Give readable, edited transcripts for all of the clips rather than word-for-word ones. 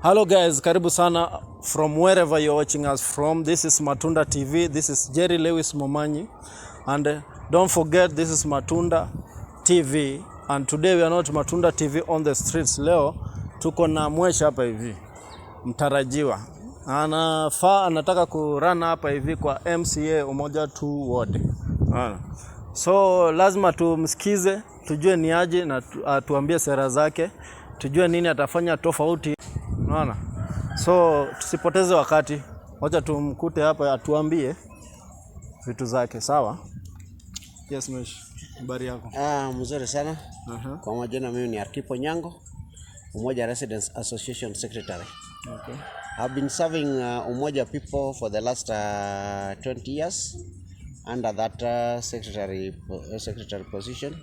Hello guys, karibu sana from wherever you're watching us from. This is Matunda TV. This is Jerry Lewis Momanyi. And don't forget, this is Matunda TV. And today we are not Matunda TV on the streets. Leo tuko na mwesha hapa hivi, mtarajiwa. Anataka kurana hapa hivi kwa MCA Umoja 2 ward. So lazima tumsikize, tujue ni aje na tuambie sera zake, tujue nini atafanya tofauti. Unaona? So tusipoteze wakati. Wacha tumkute hapa atuambie vitu zake, sawa? Yes, Mesh. Habari yako? Mzuri sana. Kwa majina mimi ni Arkippo Onyango, Umoja Residents Association Secretary. Okay. I've been serving Umoja people for the last 20 years under that secretarial position.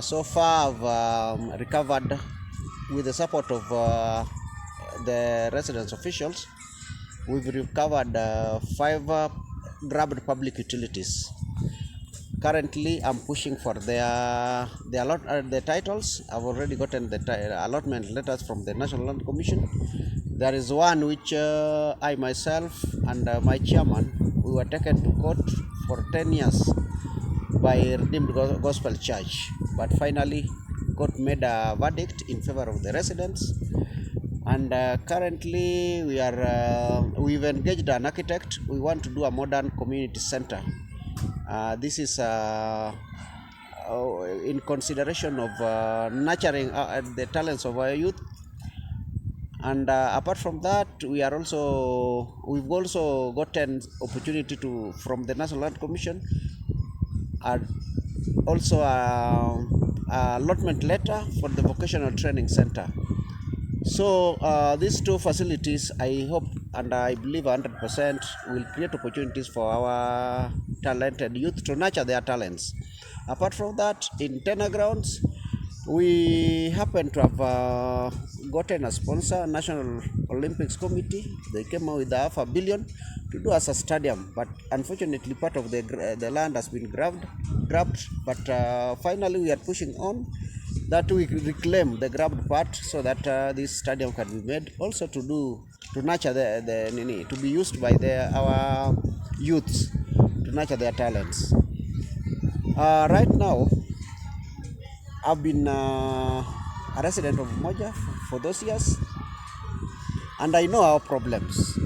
So far I've recovered, with the support of the residence officials, we've recovered 5 grabbed public utilities. Currently I'm pushing for the titles. I've already gotten the allotment letters from the National Land Commission. There is one which I myself and my chairman, we were taken to court for 10 years by Redeemed Gospel Church, but finally court made a verdict in favor of the residents. And currently we've engaged an architect. We want to do a modern community center. This is in consideration of nurturing the talents of our youth. And apart from that, we've also gotten opportunity from the National Land Commission, also a allotment letter for the vocational training center. So these 2 facilities, I hope and I believe 100% will create opportunities for our talented youth to nurture their talents. Apart from that, in Tena grounds, we happen to have gotten a sponsor, National Olympics Committee. They came out with $500 million to do as a stadium, but unfortunately part of the land has been grabbed. But finally we are pushing on that we reclaim the grabbed part so that this stadium can be made, also to nurture to be used by our youths to nurture their talents. Right now I've been a resident of Umoja for those years, and I know our problems.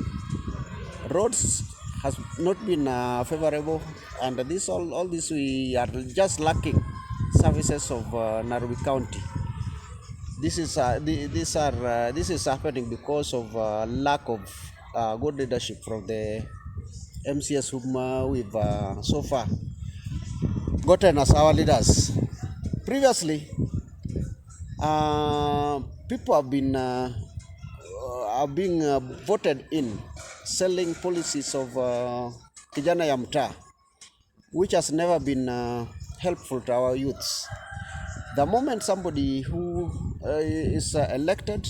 Roads has not been favorable, and all this we are just lacking services of Nairobi County. This is happening because of lack of good leadership from the MCS whom we've so far gotten as our leaders. Previously, people have been being voted in selling policies of Kijana ya Mtaa, which has never been helpful to our youths. The moment somebody who is elected,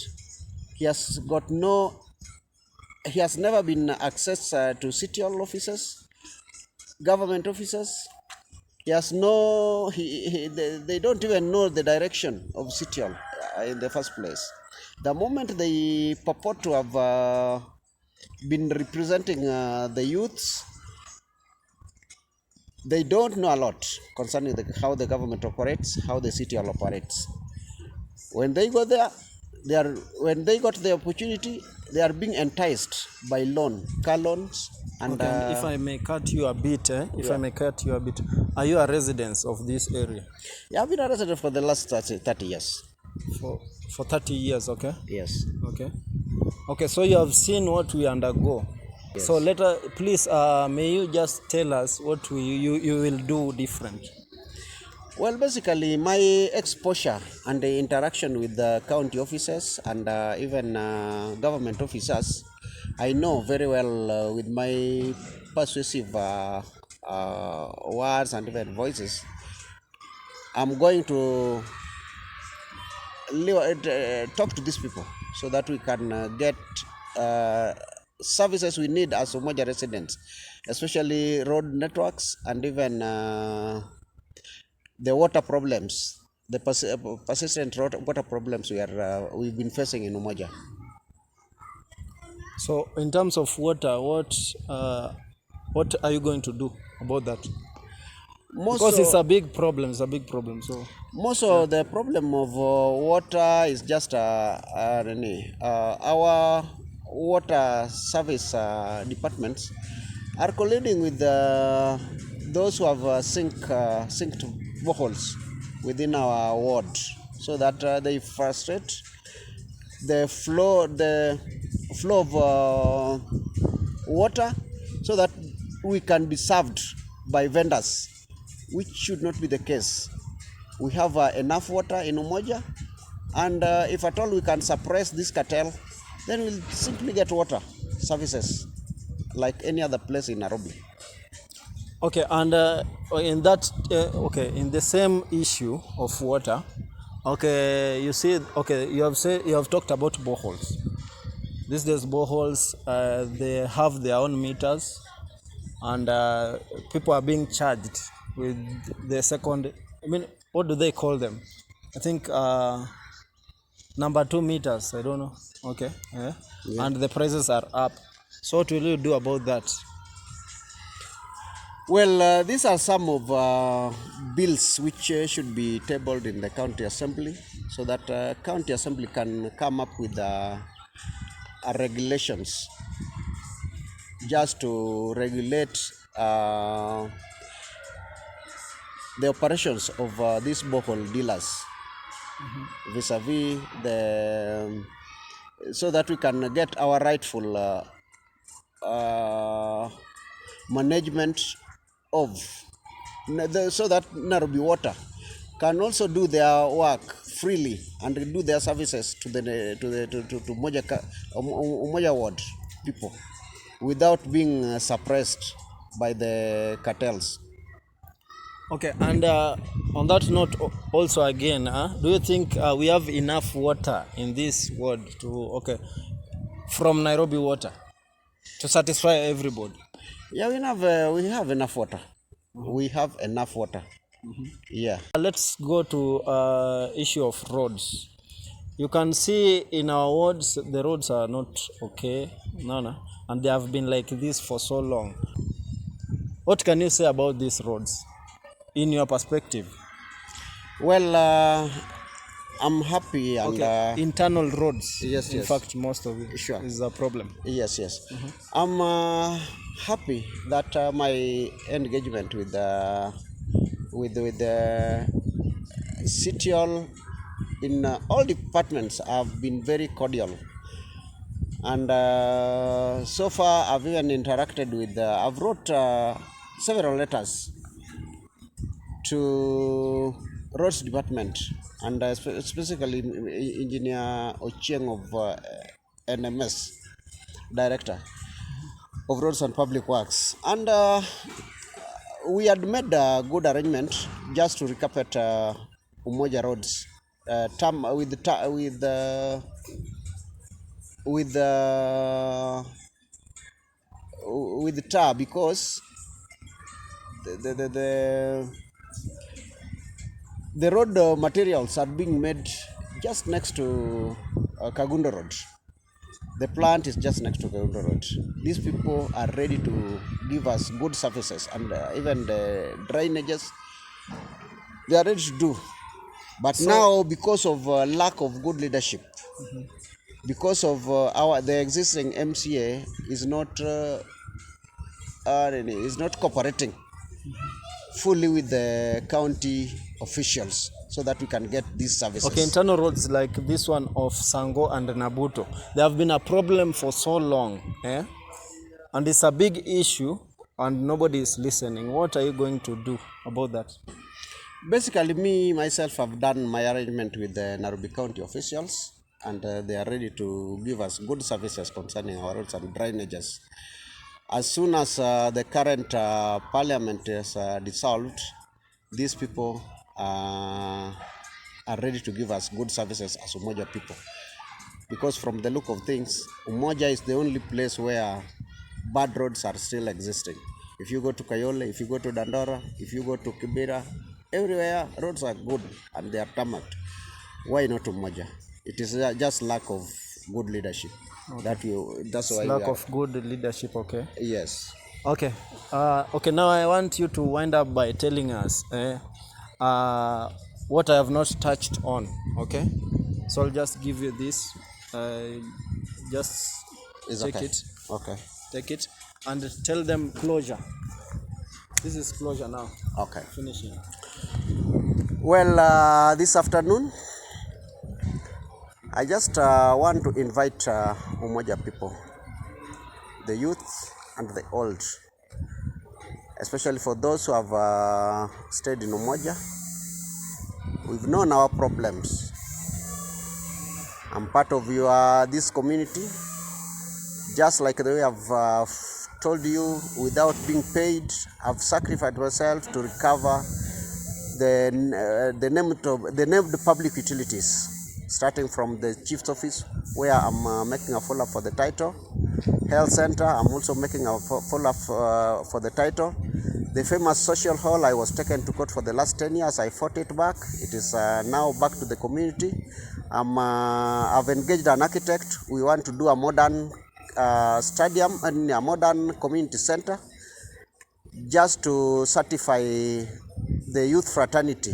he has never been access to city hall offices, government offices. He has they don't even know the direction of city hall in the first place. The moment they purport to have been representing the youths, they don't know a lot concerning how the government operates, how the city hall operates. When they go there, when they got the opportunity, they are being enticed by car loans. And okay, if I may cut you a bit, are you a resident of this area? Yeah, I've been a resident for the last 30 years. For 30 years, okay? Yes. Okay, so you have seen what we undergo. Yes. So please, may you just tell us what you will do different? Well, basically, my exposure and the interaction with the county officers and even government officers, I know very well with my persuasive words and even voices, I'm going to talk to these people so that we can get services we need as Umoja residents, especially road networks and even the water problems the persistent water problems we've been facing in Umoja. So in terms of water, what are you going to do about that? Because it's a big problem. It's a big problem. So most of the problem of water is just our water service departments are colluding with those who have synced boreholes within our ward, so that they frustrate the flow of water, so that we can be served by vendors, which should not be the case. We have enough water in Umoja, and if at all we can suppress this cartel, then we'll simply get water services like any other place in Nairobi. okay, and in that in the same issue of water, okay, you see, okay, you have talked about boreholes. These days boreholes, they have their own meters, and people are being charged with the second, I mean, what do they call them? I think number 2 meters, I don't know. Okay, yeah. And the prices are up. So what will you do about that? Well, these are some of bills which should be tabled in the county assembly, so that county assembly can come up with regulations just to regulate the operations of these borehole dealers vis-a-vis the, so that we can get our rightful management of so that Nairobi Water can also do their work freely and do their services to Umoja ward people without being suppressed by the cartels. Okay, and on that note, also again, do you think we have enough water in this world from Nairobi Water to satisfy everybody? Yeah, we have enough water. We have enough water. Yeah. Let's go to issue of roads. You can see in our wards the roads are not okay, and they have been like this for so long. What can you say about these roads in your perspective? Well, I'm happy and internal roads. Yes, in yes. fact, most of it Sure. is a problem. Yes. I'm happy that my engagement with the city hall in all departments have been very cordial, and so far I've even interacted with. I've wrote several letters to roads department, and specifically engineer Ochieng of NMS, director of roads and public works, and we had made a good arrangement just to recarpet Umoja roads with the tar, because the road materials are being made just next to Kagundo Road. The plant is just next to Kagundo Road. These people are ready to give us good services, and even the drainages, they are ready to do. But now, because of lack of good leadership, because of the existing MCA is not cooperating fully with the county officials, so that we can get these services. Okay, internal roads like this one of Sango and Nabuto, they have been a problem for so long, and it's a big issue, and nobody is listening. What are you going to do about that? Basically, me myself have done my arrangement with the Nairobi County officials, and they are ready to give us good services concerning our roads and drainages. As soon as the current parliament is dissolved, these people are ready to give us good services as Umoja people. Because from the look of things, Umoja is the only place where bad roads are still existing. If you go to Kayole, if you go to Dandora, if you go to Kibera, Everywhere roads are good and they are tarmacked. Why not Umoja? It is just lack of good leadership. That's why we Lack are. of good leadership. Okay. Yes. Okay. Okay. Now I want you to wind up by telling us what I have not touched on. Okay. So I'll just give you this. Just It's take okay. it. Okay. Take it and tell them closure. This is closure now. Okay. Finishing. Well, this afternoon, I just want to invite Umoja people, the youth and the old, especially for those who have stayed in Umoja. We've known our problems. I'm part of this community, just like the way I've told you, without being paid, I've sacrificed myself to recover the named public utilities, starting from the chief's office, where I'm making a follow-up for the title. Health center, I'm also making a follow-up for the title. The famous social hall, I was taken to court for the last 10 years. I fought it back. It is now back to the community. I've engaged an architect. We want to do a modern stadium and a modern community center, just to certify the youth fraternity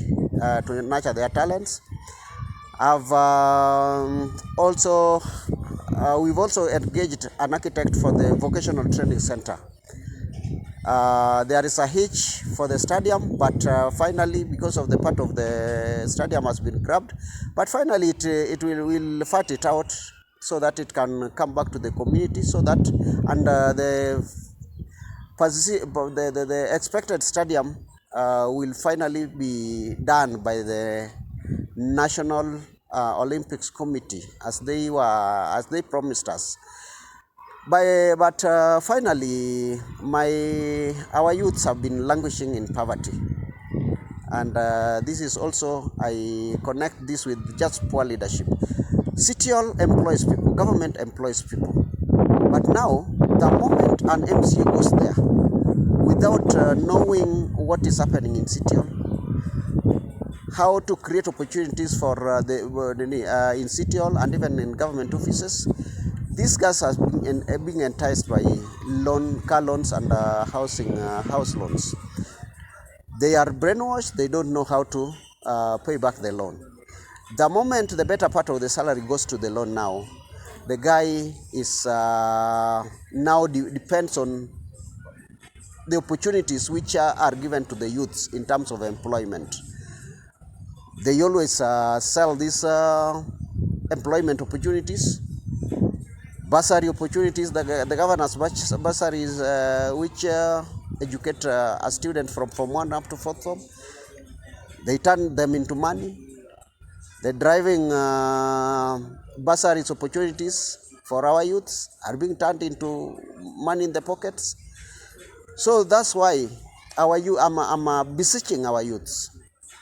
to nurture their talents. I've we've also engaged an architect for the vocational training center. There is a hitch for the stadium, but finally, because of the part of the stadium has been grabbed, but finally it will fat it out so that it can come back to the community, so that the expected stadium will finally be done by the National Olympics Committee as they promised us. But finally, our youths have been languishing in poverty, and this is also, I connect this with just poor leadership. City Hall employs people, government employs people, but now the moment an MCA goes there without knowing what is happening in City Hall, how to create opportunities for in City Hall and even in government offices. These guys are being enticed by car loans and house loans. They are brainwashed. They don't know how to pay back the loan. The moment the better part of the salary goes to the loan, now the guy is now depends on the opportunities which are given to the youths in terms of employment. They always sell these employment opportunities, bursary opportunities, the governor's bursaries, which educate a student from Form 1 up to 4th form. They turn them into money. The driving bursaries opportunities for our youths are being turned into money in the pockets. So that's why I'm beseeching our youths.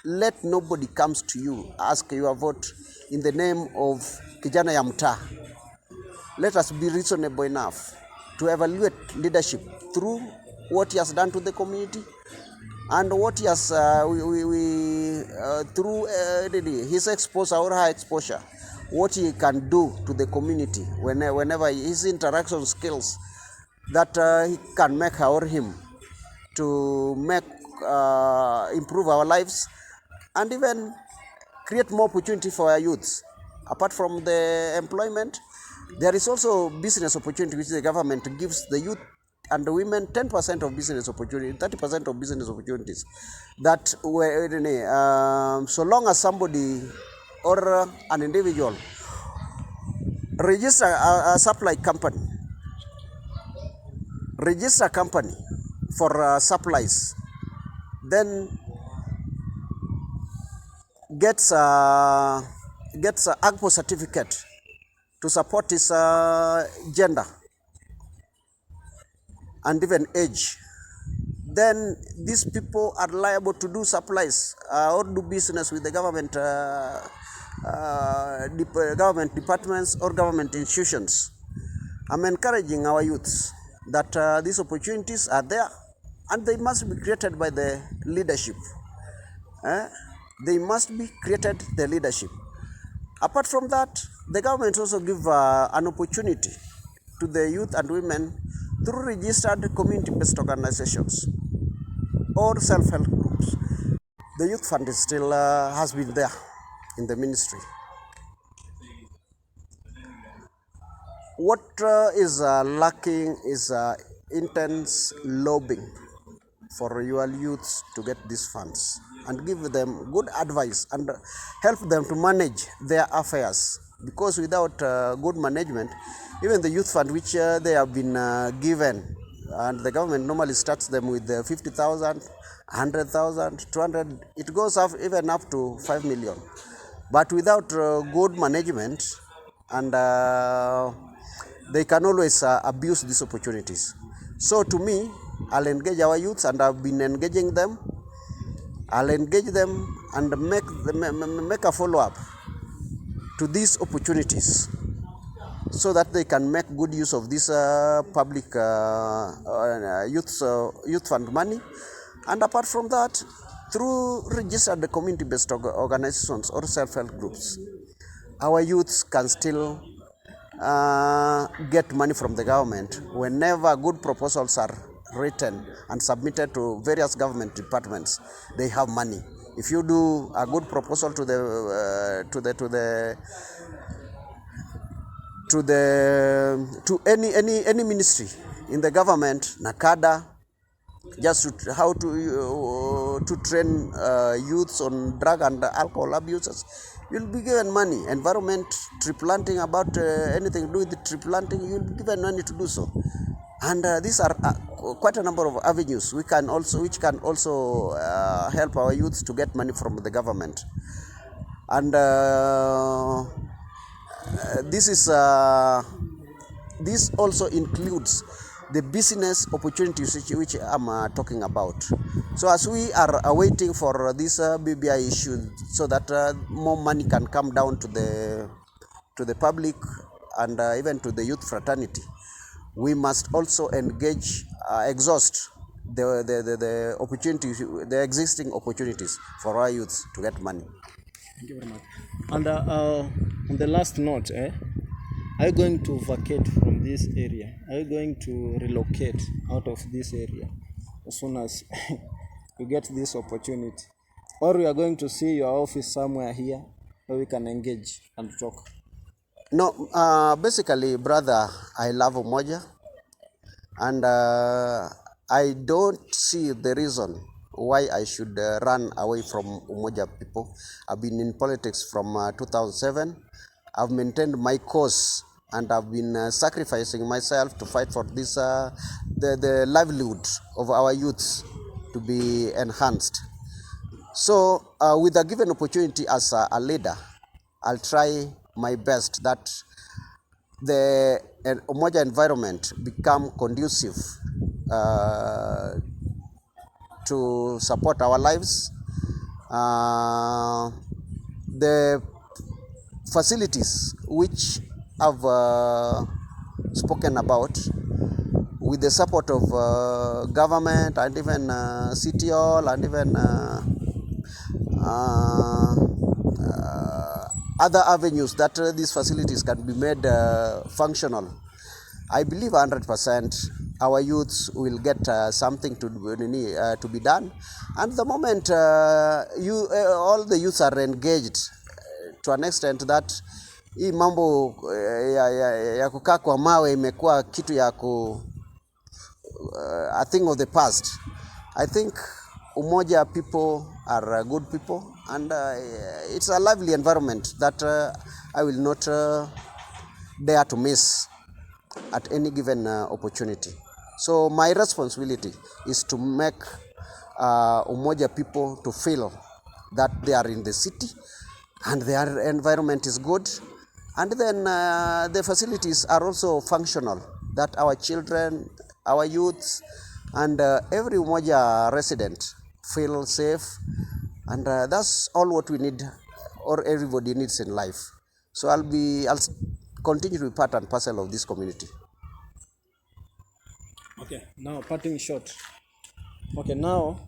Let nobody comes to you, ask your vote in the name of Kijana ya Mtaa. Let us be reasonable enough to evaluate leadership through what he has done to the community and what he has through his exposure or her exposure, what he can do to the community whenever his interaction skills that he can make her or him to make improve our lives and even create more opportunity for our youths. Apart from the employment, there is also business opportunity which the government gives the youth and the women 10% of business opportunity, 30% of business opportunities. That so long as somebody or an individual register a supply company, register a company for supplies, then gets a AGPO certificate to support his gender and even age, then these people are liable to do supplies or do business with the government government departments or government institutions. I'm encouraging our youths that these opportunities are there and they must be created by the leadership. eh, they must be created the leadership. Apart from that, the government also give an opportunity to the youth and women through registered community-based organizations or self-help groups. The youth fund is still has been there in the ministry. What is lacking is intense lobbying for your youths to get these funds and give them good advice and help them to manage their affairs. Because without good management, even the youth fund which they have been given, and the government normally starts them with 50,000, 100,000, 200, it goes up even up to 5 million. But without good management, and they can always abuse these opportunities. So to me, I'll engage our youths, and I've been engaging them. I'll engage them and make a follow-up to these opportunities so that they can make good use of this public youth fund money. And apart from that, through registered community-based organizations or self-help groups, our youths can still get money from the government whenever good proposals are written and submitted to various government departments. They have money. If you do a good proposal to any ministry in the government, Nakada, just to, how to train youths on drug and alcohol abuses, you'll be given money. Environment, tree planting, about anything to do with the tree planting, you'll be given money to do so. And these are quite a number of avenues which can also help our youths to get money from the government. And this also includes the business opportunities which I'm talking about. So as we are waiting for this BBI issue, so that more money can come down to the public and even to the youth fraternity, we must also exhaust the opportunities, the existing opportunities for our youths to get money. Thank you very much. And on the last note, are you going to vacate from this area? Are you going to relocate out of this area as soon as you get this opportunity? Or we are going to see your office somewhere here where we can engage and talk? No, basically, brother, I love Umoja, and I don't see the reason why I should run away from Umoja people. I've been in politics from 2007. I've maintained my cause, and I've been sacrificing myself to fight for this the livelihood of our youths to be enhanced. So with a given opportunity as a leader, I'll try my best that the Umoja environment become conducive to support our lives. The facilities which I've spoken about, with the support of government and even city hall and even other avenues that these facilities can be made functional, I believe 100% our youths will get something to be done. And the moment all the youths are engaged to an extent that hii mambo ya kukaa kwa mawe imekuwa kitu ya a thing of the past. I think Umoja people are good people, and it's a lively environment that I will not dare to miss at any given opportunity. So my responsibility is to make Umoja people to feel that they are in the city and their environment is good, and then the facilities are also functional, that our children, our youths, and every Umoja resident feel safe, and that's all what we need, or everybody needs in life. So I'll continue to be part and parcel of this community. Okay, now parting shot. Okay, now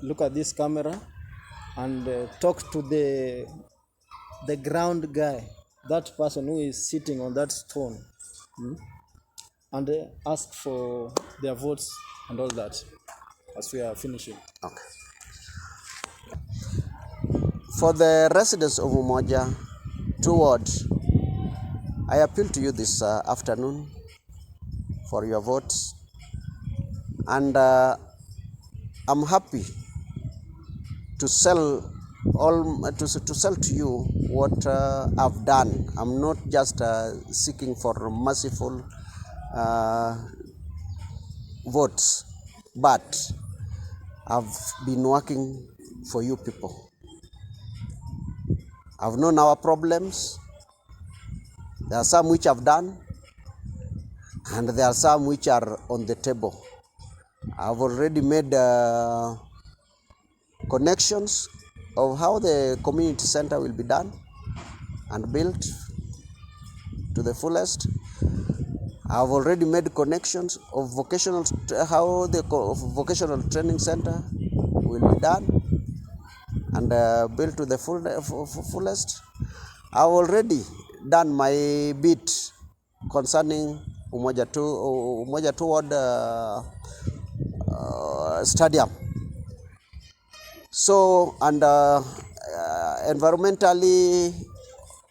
look at this camera. and talk to the ground guy, that person who is sitting on that stone, and ask for their votes and all that as we are finishing. Okay. For the residents of Umoja, 2 words. I appeal to you this afternoon for your votes, and I'm happy to sell to you what I've done. I'm not just seeking for merciful votes, but I've been working for you people. I've known our problems. There are some which I've done, and there are some which are on the table. I've already made connections of how the community center will be done and built to the fullest. I've already made connections of how the vocational training center will be done and built to the fullest. I've already done my bit concerning Umoja toward stadium. So, and environmentally,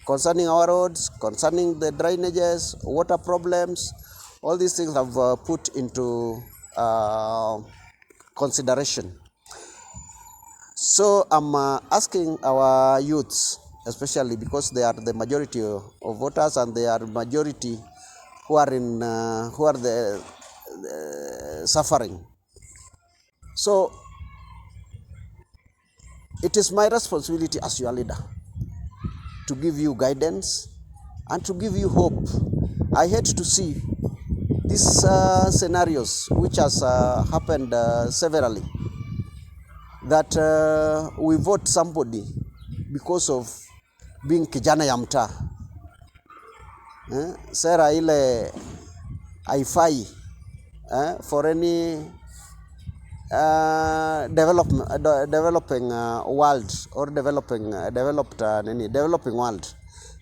concerning our roads, concerning the drainages, water problems, all these things have put into consideration. So I'm asking our youths, especially because they are the majority of voters and they are majority who are the suffering. So it is my responsibility as your leader to give you guidance and to give you hope. I hate to see these scenarios which has happened severally, that we vote somebody because of being kijana ya mtaa. Sera ile haifai for any developing world or developing world,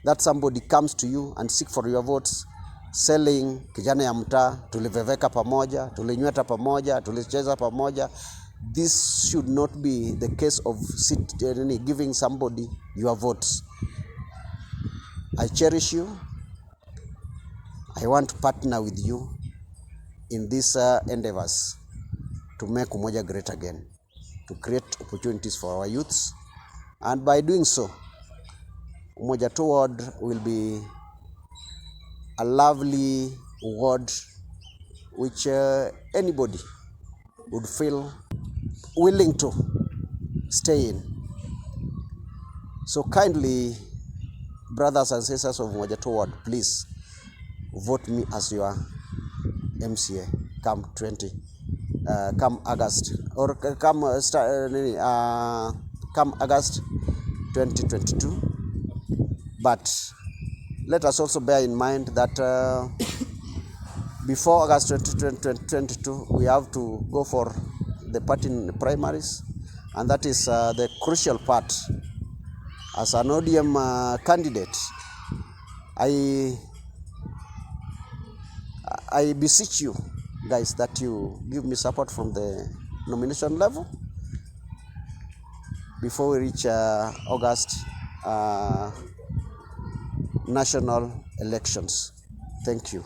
that somebody comes to you and seek for your votes selling kijana ya mtaa, tuliveveka pamoja, tulinyweta pamoja, tulicheza pamoja. This should not be the case of giving somebody your votes. I cherish you. I want to partner with you in these endeavors to make Umoja great again, to create opportunities for our youths, and by doing so, Umoja Toward will be a lovely word which anybody would feel willing to stay in. So kindly, brothers and sisters of Umoja Toward, please vote me as your MCA come August or come August 2022. But let us also bear in mind that before August 2022, we have to go for the party primaries, and that is the crucial part. As an ODM candidate, I beseech you guys that you give me support from the nomination level before we reach August national elections. Thank you.